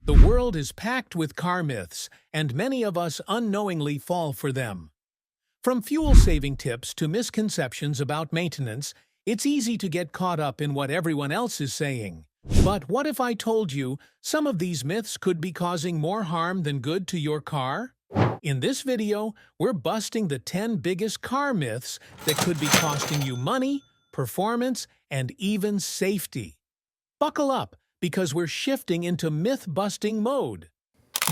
The world is packed with car myths, and many of us unknowingly fall for them. From fuel-saving tips to misconceptions about maintenance, it's easy to get caught up in what everyone else is saying. But what if I told you some of these myths could be causing more harm than good to your car? In this video, we're busting the 10 biggest car myths that could be costing you money, performance, and even safety. Buckle up, because we're shifting into myth-busting mode.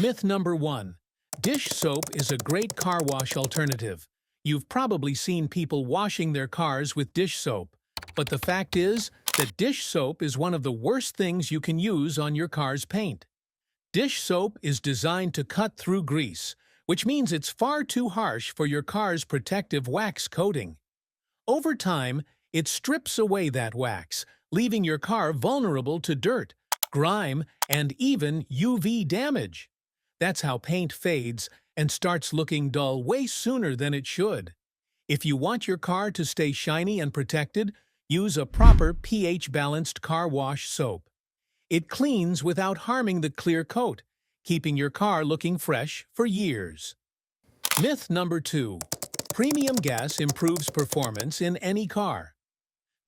Myth number 1. Dish soap is a great car wash alternative. You've probably seen people washing their cars with dish soap, but the fact is that dish soap is one of the worst things you can use on your car's paint. Dish soap is designed to cut through grease, which means it's far too harsh for your car's protective wax coating. Over time, it strips away that wax, leaving your car vulnerable to dirt, grime, and even UV damage. That's how paint fades and starts looking dull way sooner than it should. If you want your car to stay shiny and protected, use a proper pH-balanced car wash soap. It cleans without harming the clear coat, keeping your car looking fresh for years. Myth number 2. Premium gas improves performance in any car.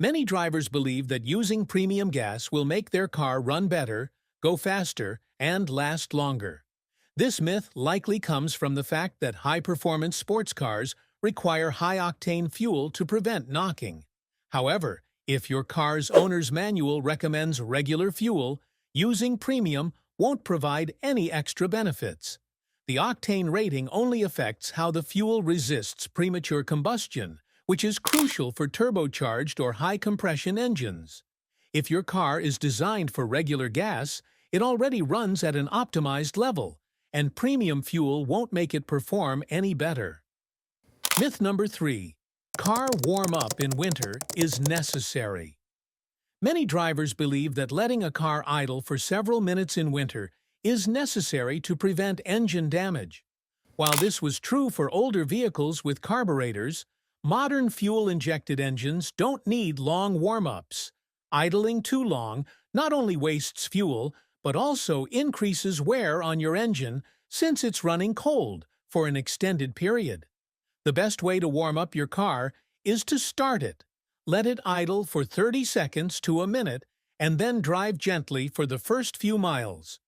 Many drivers believe that using premium gas will make their car run better, go faster, and last longer. This myth likely comes from the fact that high-performance sports cars require high-octane fuel to prevent knocking. However, if your car's owner's manual recommends regular fuel, using premium won't provide any extra benefits. The octane rating only affects how the fuel resists premature combustion, which is crucial for turbocharged or high-compression engines. If your car is designed for regular gas, it already runs at an optimized level, and premium fuel won't make it perform any better. Myth number 3. Car warm-up in winter is necessary. Many drivers believe that letting a car idle for several minutes in winter is necessary to prevent engine damage. While this was true for older vehicles with carburetors, modern fuel-injected engines don't need long warm-ups. Idling too long not only wastes fuel, but also increases wear on your engine since it's running cold for an extended period. The best way to warm up your car is to start it. Let it idle for 30 seconds to a minute, and then drive gently for the first few miles.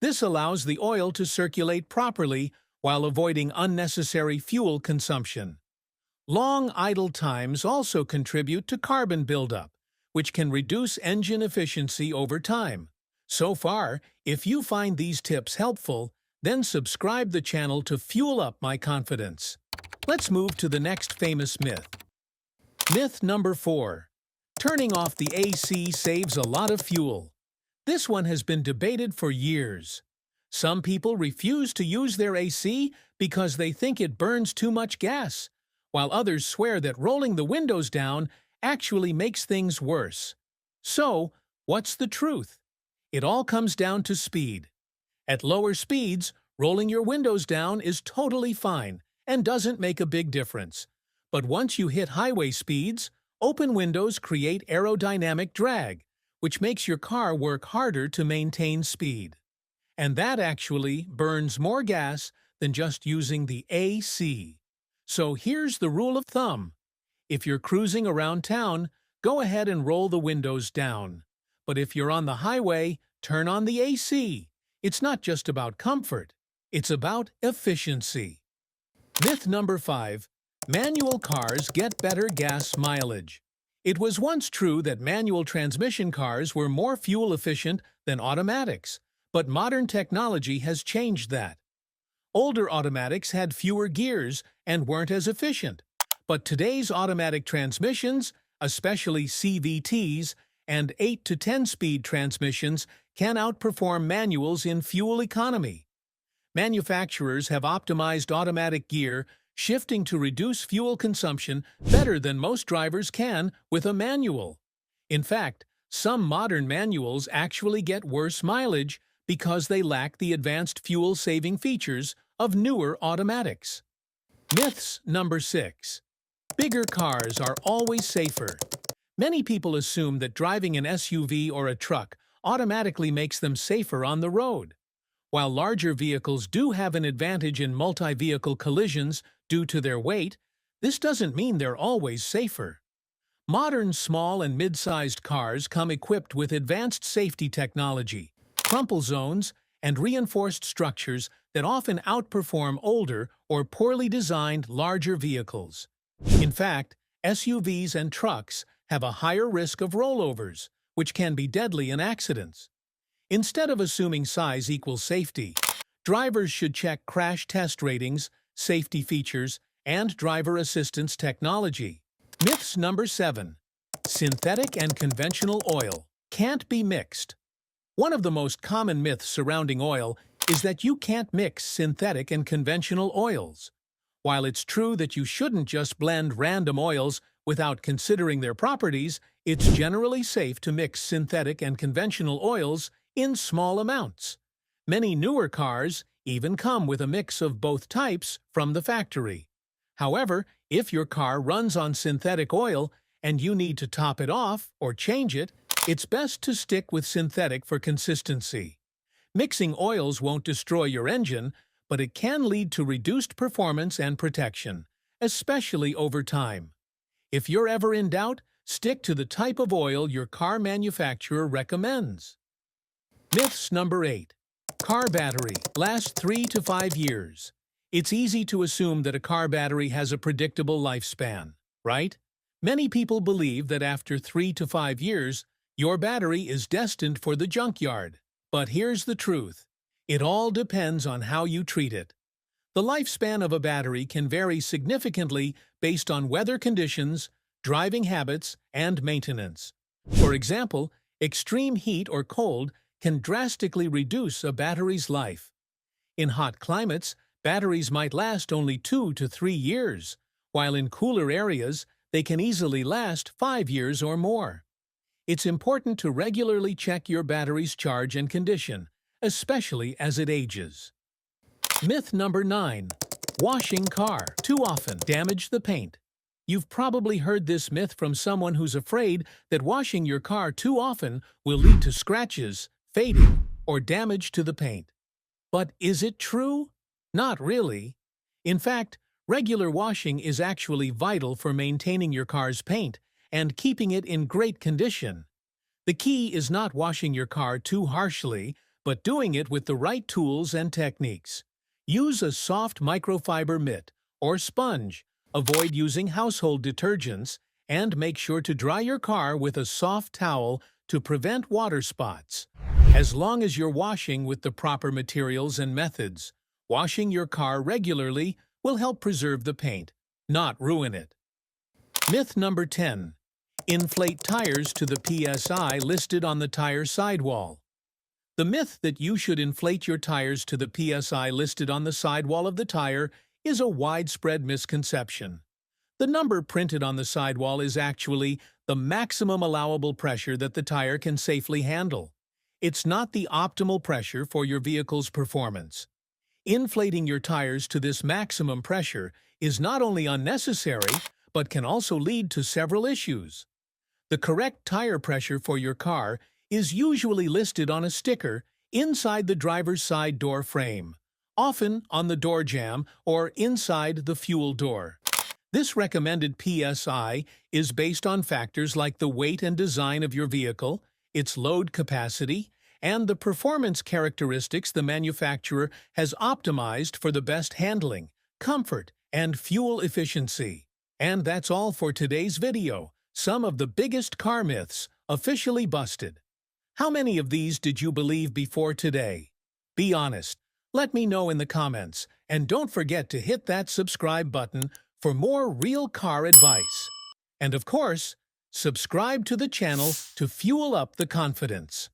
This allows the oil to circulate properly while avoiding unnecessary fuel consumption. Long idle times also contribute to carbon buildup, which can reduce engine efficiency over time. So far, if you find these tips helpful, then subscribe the channel to fuel up my confidence. Let's move to the next famous myth. Myth number 4. Turning off the AC saves a lot of fuel. This one has been debated for years. Some people refuse to use their AC because they think it burns too much gas, while others swear that rolling the windows down actually makes things worse. So, what's the truth? It all comes down to speed. At lower speeds, rolling your windows down is totally fine and doesn't make a big difference. But once you hit highway speeds, open windows create aerodynamic drag, which makes your car work harder to maintain speed. And that actually burns more gas than just using the AC. So here's the rule of thumb. If you're cruising around town, go ahead and roll the windows down. But if you're on the highway, turn on the AC. It's not just about comfort, it's about efficiency. Myth number 5. Manual cars get better gas mileage. It was once true that manual transmission cars were more fuel efficient than automatics, but modern technology has changed that. Older automatics had fewer gears and weren't as efficient, but today's automatic transmissions, especially CVTs, and 8 to 10-speed transmissions can outperform manuals in fuel economy. Manufacturers have optimized automatic gear, shifting to reduce fuel consumption better than most drivers can with a manual. In fact, some modern manuals actually get worse mileage because they lack the advanced fuel-saving features of newer automatics. Myths number 6. Bigger cars are always safer. Many people assume that driving an SUV or a truck automatically makes them safer on the road. While larger vehicles do have an advantage in multi-vehicle collisions due to their weight, this doesn't mean they're always safer. Modern small and mid-sized cars come equipped with advanced safety technology, crumple zones, and reinforced structures that often outperform older or poorly designed larger vehicles. In fact, SUVs and trucks have a higher risk of rollovers, which can be deadly in accidents. Instead of assuming size equals safety, drivers should check crash test ratings, safety features, and driver assistance technology. Myths number 7. Synthetic and conventional oil can't be mixed. One of the most common myths surrounding oil is that you can't mix synthetic and conventional oils. While it's true that you shouldn't just blend random oils without considering their properties, it's generally safe to mix synthetic and conventional oils in small amounts. Many newer cars even come with a mix of both types from the factory. However, if your car runs on synthetic oil and you need to top it off or change it, it's best to stick with synthetic for consistency. Mixing oils won't destroy your engine, but it can lead to reduced performance and protection, especially over time. If you're ever in doubt, stick to the type of oil your car manufacturer recommends. Myths number 8. Car battery lasts 3 to 5 years. It's easy to assume that a car battery has a predictable lifespan, right? Many people believe that after 3 to 5 years, your battery is destined for the junkyard. But here's the truth. It all depends on how you treat it. The lifespan of a battery can vary significantly based on weather conditions, driving habits, and maintenance. For example, extreme heat or cold can drastically reduce a battery's life. In hot climates, batteries might last only 2 to 3 years, while in cooler areas, they can easily last 5 years or more. It's important to regularly check your battery's charge and condition, especially as it ages. Myth number 9. Washing car too often damages the paint. You've probably heard this myth from someone who's afraid that washing your car too often will lead to scratches, fading, or damage to the paint. But is it true? Not really. In fact, regular washing is actually vital for maintaining your car's paint and keeping it in great condition. The key is not washing your car too harshly, but doing it with the right tools and techniques. Use a soft microfiber mitt or sponge, avoid using household detergents, and make sure to dry your car with a soft towel to prevent water spots. As long as you're washing with the proper materials and methods, washing your car regularly will help preserve the paint, not ruin it. Myth number 10. Inflate tires to the PSI listed on the tire sidewall. The myth that you should inflate your tires to the PSI listed on the sidewall of the tire is a widespread misconception. The number printed on the sidewall is actually the maximum allowable pressure that the tire can safely handle. It's not the optimal pressure for your vehicle's performance. Inflating your tires to this maximum pressure is not only unnecessary, but can also lead to several issues. The correct tire pressure for your car is usually listed on a sticker inside the driver's side door frame, often on the door jamb or inside the fuel door. This recommended PSI is based on factors like the weight and design of your vehicle, its load capacity, and the performance characteristics the manufacturer has optimized for the best handling, comfort, and fuel efficiency. And that's all for today's video. Some of the biggest car myths officially busted. How many of these did you believe before today? Be honest. Let me know in the comments. And don't forget to hit that subscribe button for more real car advice. And of course, subscribe to the channel to fuel up the confidence.